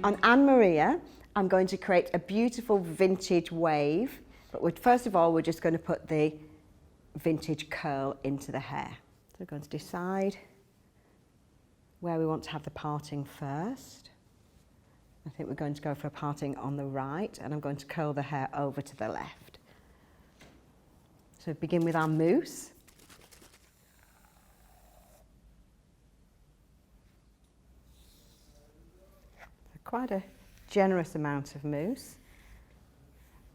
On Anne Maria, I'm going to create a beautiful vintage wave, but first of all, we're just going to put the vintage curl into the hair. So we're going to decide where we want to have the parting first. I think we're going to go for a parting on the right, and I'm going to curl the hair over to the left. So begin with our mousse. Quite a generous amount of mousse.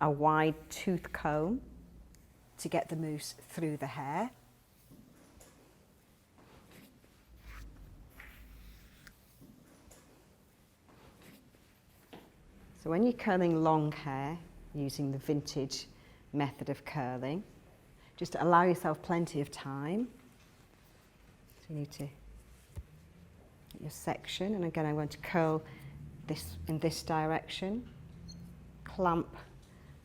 A wide tooth comb to get the mousse through the hair. So when you're curling long hair using the vintage method of curling, just allow yourself plenty of time. So you need to get your section, and again I'm going to curl this in this direction, clamp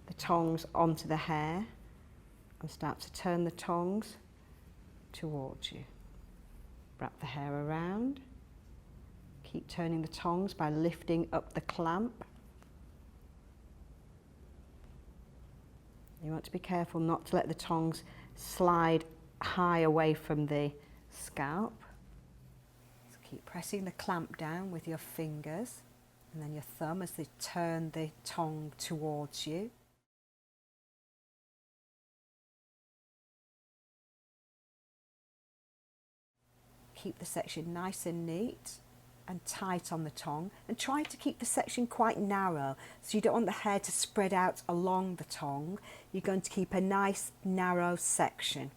the tongs onto the hair and start to turn the tongs towards you. Wrap the hair around, keep turning the tongs by lifting up the clamp. You want to be careful not to let the tongs slide high away from the scalp. So keep pressing the clamp down with your fingers and then your thumb as they turn the tong towards you. Keep the section nice and neat and tight on the tong, and try to keep the section quite narrow, so you don't want the hair to spread out along the tong. You're going to keep a nice narrow section.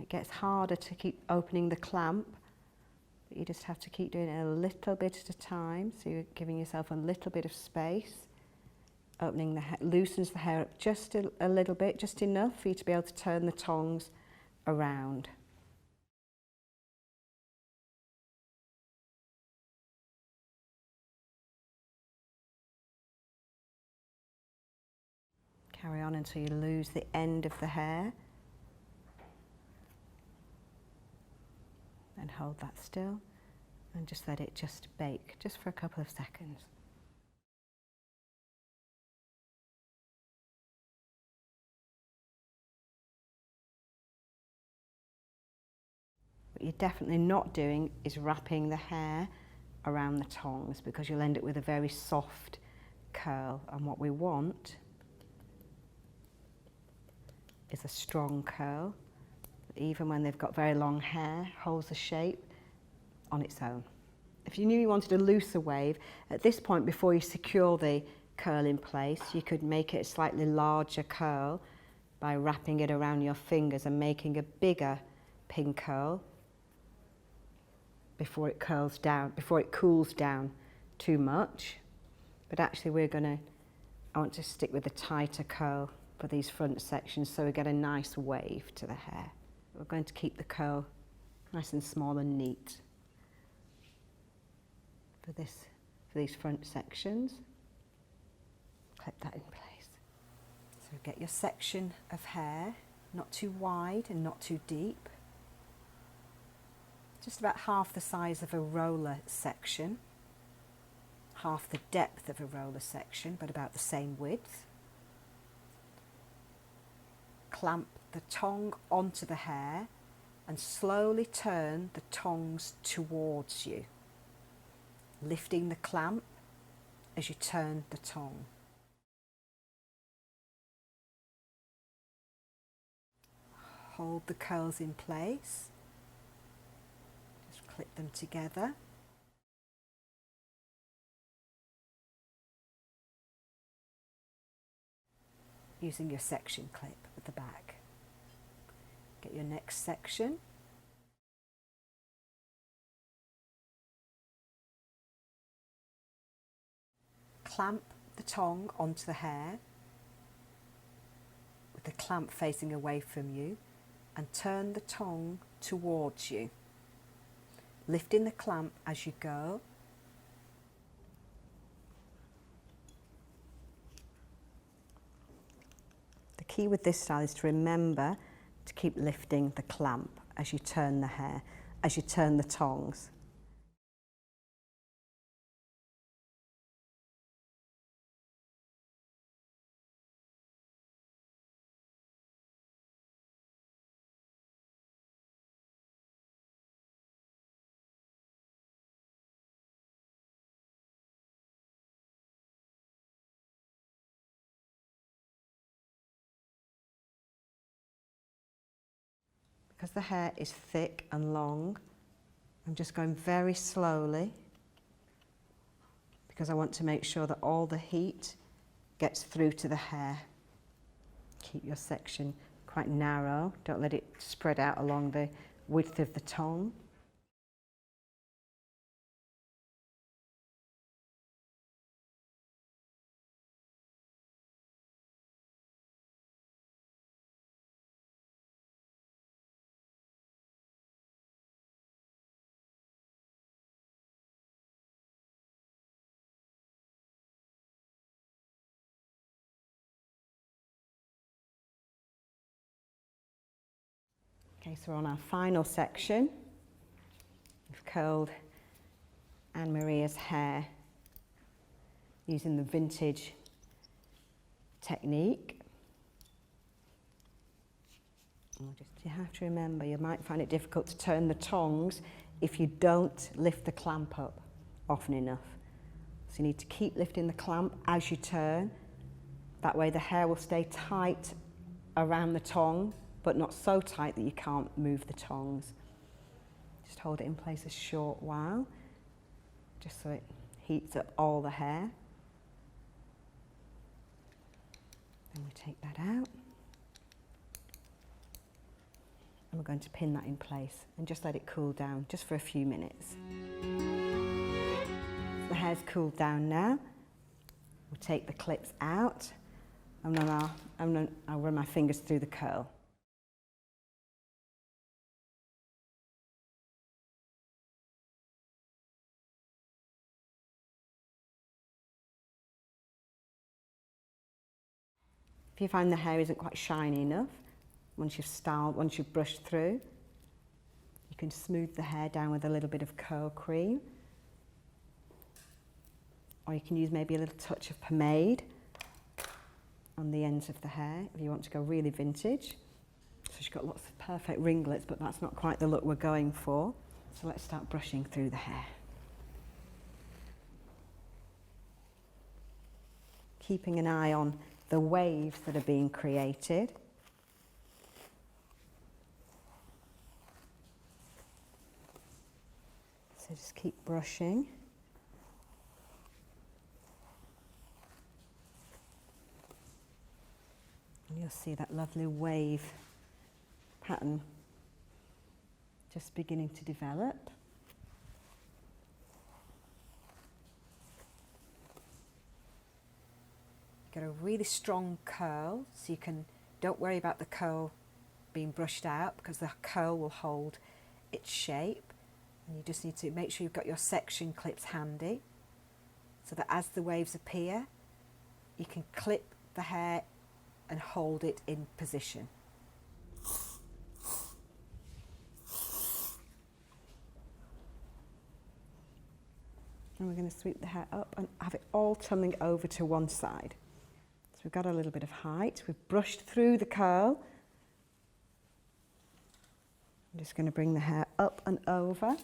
It gets harder to keep opening the clamp, but you just have to keep doing it a little bit at a time, so you're giving yourself a little bit of space. Opening the hair loosens the hair up just a little bit, just enough for you to be able to turn the tongs around. Carry on until you lose the end of the hair. Then hold that still and just let it just bake just for a couple of seconds. What you're definitely not doing is wrapping the hair around the tongs, because you'll end up with a very soft curl, and what we want is a strong curl, even when they've got very long hair, holds the shape on its own. If you knew you wanted a looser wave, at this point before you secure the curl in place, you could make it a slightly larger curl by wrapping it around your fingers and making a bigger pin curl before it curls down, before it cools down too much. But actually I want to stick with a tighter curl for these front sections, so we get a nice wave to the hair. We're going to keep the curl nice and small and neat for these front sections. Clip that in place. So get your section of hair, not too wide and not too deep. Just about half the size of a roller section, half the depth of a roller section, but about the same width. Clamp the tong onto the hair and slowly turn the tongs towards you, lifting the clamp as you turn the tong. Hold the curls in place, just clip them together. Using your section clip at the back. Get your next section. Clamp the tong onto the hair with the clamp facing away from you, and turn the tong towards you, lifting the clamp as you go. The key with this style is to remember to keep lifting the clamp as you turn the hair, as you turn the tongs. because the hair is thick and long, I'm just going very slowly because I want to make sure that all the heat gets through to the hair. Keep your section quite narrow, don't let it spread out along the width of the tong. Okay, so we're on our final section. We've curled Anne-Maria's hair using the vintage technique. You have to remember, you might find it difficult to turn the tongs if you don't lift the clamp up often enough. So you need to keep lifting the clamp as you turn. That way the hair will stay tight around the tong, but not so tight that you can't move the tongs. Just hold it in place a short while, just so it heats up all the hair. Then we take that out. And we're going to pin that in place and just let it cool down just for a few minutes. So the hair's cooled down now. We'll take the clips out and then I'll run my fingers through the curl. If you find the hair isn't quite shiny enough, once you've brushed through, you can smooth the hair down with a little bit of curl cream. Or you can use maybe a little touch of pomade on the ends of the hair if you want to go really vintage. So she's got lots of perfect ringlets, but that's not quite the look we're going for. So let's start brushing through the hair. Keeping an eye on the waves that are being created. So just keep brushing. And you'll see that lovely wave pattern just beginning to develop. Get a really strong curl, so don't worry about the curl being brushed out because the curl will hold its shape. And you just need to make sure you've got your section clips handy so that as the waves appear, you can clip the hair and hold it in position. And we're going to sweep the hair up and have it all tumbling over to one side. So we've got a little bit of height. We've brushed through the curl. I'm just going to bring the hair up and over.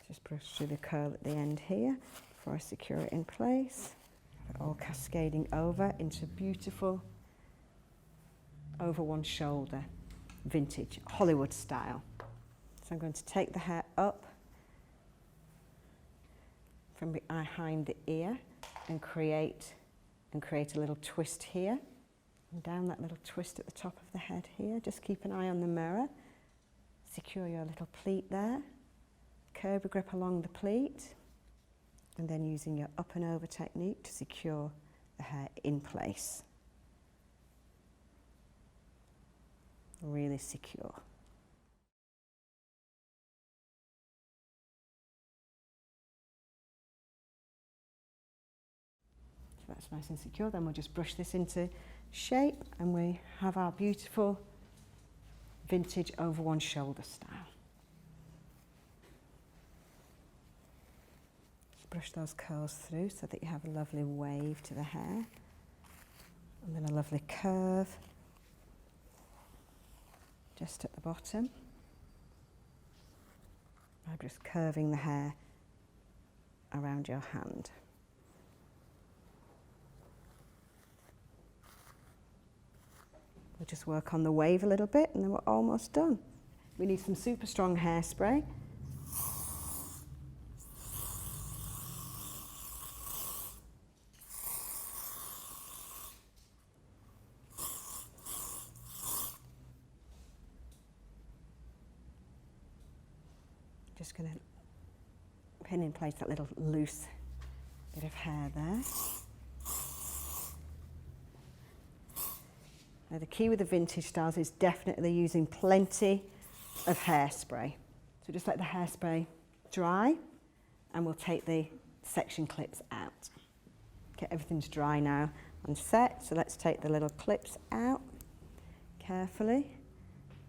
Just brush through the curl at the end here before I secure it in place. Have it all cascading over into beautiful over one shoulder, vintage, Hollywood style. So I'm going to take the hair up from behind the ear and create a little twist here. And down that little twist at the top of the head here. Just keep an eye on the mirror. Secure your little pleat there. Curb grip along the pleat. And then using your up and over technique to secure the hair in place. Really secure. So that's nice and secure. Then we'll just brush this into shape and we have our beautiful vintage over one shoulder style. Just brush those curls through so that you have a lovely wave to the hair and then a lovely curve just at the bottom. I'm just curving the hair around your hand. We'll just work on the wave a little bit and then we're almost done. We need some super strong hairspray. Just going to pin in place that little loose bit of hair there. Now the key with the vintage styles is definitely using plenty of hairspray. So just let the hairspray dry and we'll take the section clips out. Okay, everything's dry now and set, so let's take the little clips out carefully.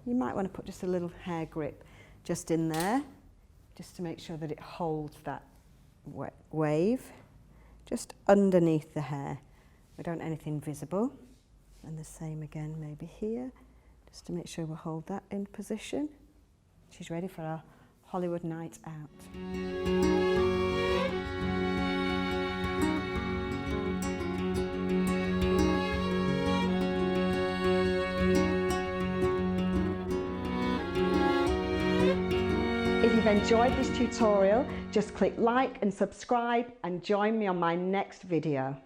You might want to put just a little hair grip just in there, just to make sure that it holds that wave just underneath the hair. We don't want anything visible. And the same again maybe here, just to make sure we hold that in position. She's ready for our Hollywood night out. If you've enjoyed this tutorial, just click like and subscribe and join me on my next video.